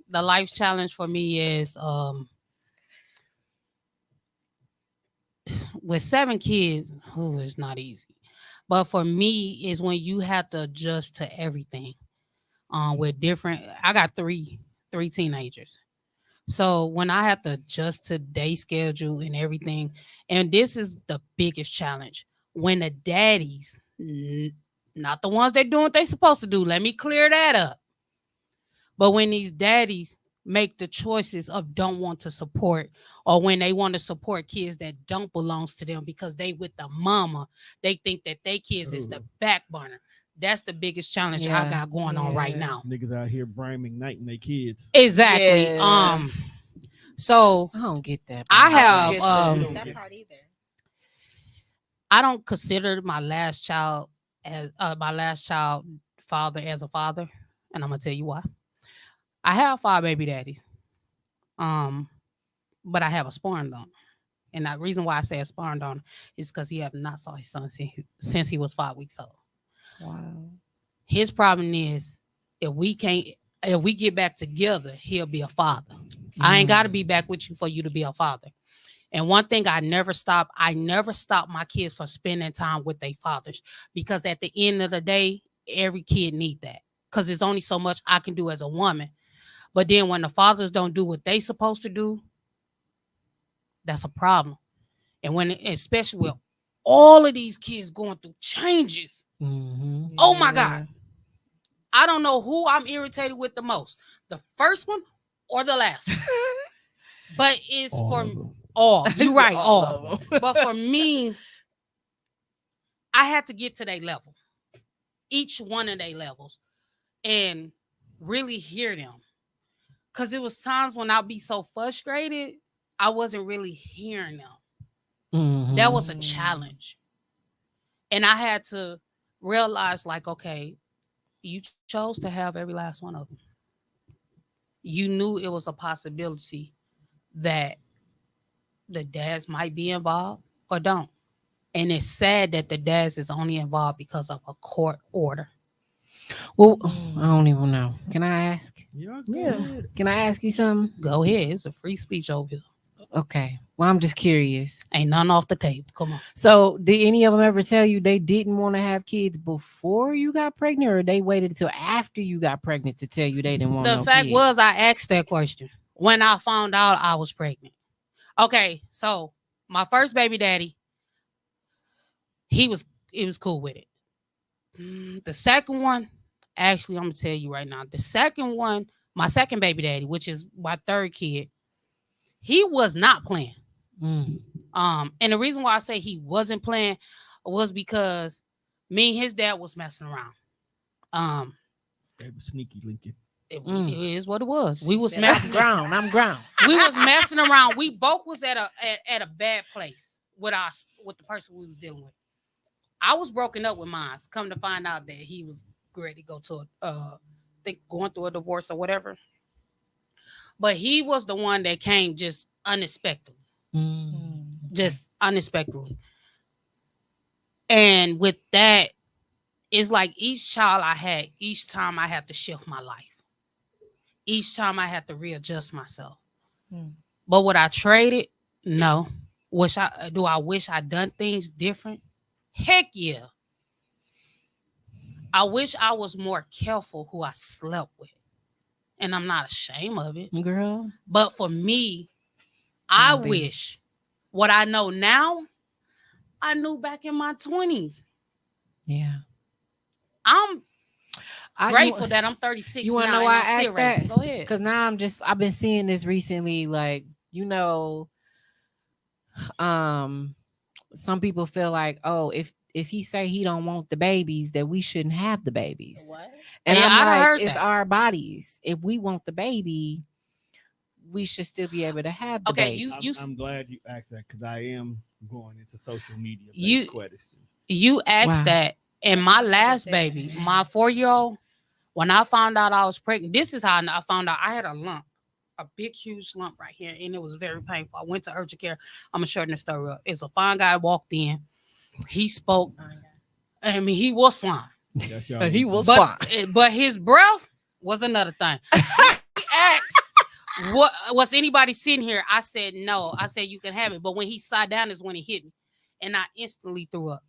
The life challenge for me is with 7 kids, it's not easy. But for me is when you have to adjust to everything. With different I got three teenagers. So when I have to adjust to day schedule and everything, and this is the biggest challenge. When the daddies, not the ones that doing what they supposed to do, let me clear that up. But when these daddies make the choices of don't want to support, or when they want to support kids that don't belongs to them because they with the mama, they think that they kids is the back burner. That's the biggest challenge I got going on right now. Niggas out here braming nighting their kids. Exactly. So I don't get that. I have that part either. I don't consider my last child as father as a father, and I'm gonna tell you why. I have 5 baby daddies, but I have a sparring donor, and the reason why I say a sparring donor is because he have not saw his son since he was 5 weeks old. Wow. His problem is if we get back together, he'll be a father. I ain't got to be back with you for you to be a father. And one thing I never stop my kids from spending time with their fathers, because at the end of the day, every kid need that, because there's only so much I can do as a woman. But then when the fathers don't do what they supposed to do, that's a problem. And especially with all of these kids going through changes, oh my God, I don't know who I'm irritated with the most, the first one or the last one. But it's for all. You're right, all. But for me, I had to get to their level, each one of their levels, and really hear them. Because it was times when I'd be so frustrated, I wasn't really hearing them. That was a challenge. And I had to realize, like, okay, you chose to have every last one of them. You knew it was a possibility that the dads might be involved or don't. And it's sad that the dads is only involved because of a court order. Well, I don't even know. Can I ask? Yeah. Can I ask you something? Go ahead. It's a free speech over here. Okay. Well, I'm just curious. Ain't nothing off the table. Come on. So, did any of them ever tell you they didn't want to have kids before you got pregnant, or they waited until after you got pregnant to tell you they didn't want The fact was, I asked that question when I found out I was pregnant. Okay, so my first baby daddy, he was cool with it. The second one, actually, I'm gonna tell you right now. The second one, my second baby daddy, which is my third kid, he was not playing. And the reason why I say he wasn't playing was because me and his dad was messing around. They were sneaky linking. It is what it was. We was messing around. I'm ground. We was messing around. We both was at a bad place with the person we was dealing with. I was broken up with mine. Come to find out that he was ready to go to going through a divorce or whatever. But he was the one that came just unexpectedly. Just unexpectedly. And with that, it's like each child I had, each time I had to shift my life. Each time I had to readjust myself. But would I trade it? No. Do I wish I'd done things different? Heck yeah. I wish I was more careful who I slept with. And I'm not ashamed of it. Girl. But for me, I wish what I know now, I knew back in my 20s. Yeah. I'm grateful that I'm 36. You want to know why I asked that? Go ahead. Because now I've been seeing this recently. Like, some people feel like, oh, if he say he don't want the babies, that we shouldn't have the babies. What? And yeah, I'm like, it's our bodies. If we want the baby, we should still be able to have the baby. I'm glad you asked that, because I am going into social media. You asked that, and my last baby, my 4-year-old, when I found out I was pregnant, this is how I found out I had a lump, a big, huge lump right here, and it was very painful. I went to urgent care. I'm going to shorten the story up. It's a fine guy walked in. He spoke. I mean, he was fine. He was fine. But his breath was another thing. He asked, "What was anybody sitting here?" I said, "No." I said, "You can have it." But when he sat down is when he hit me, and I instantly threw up.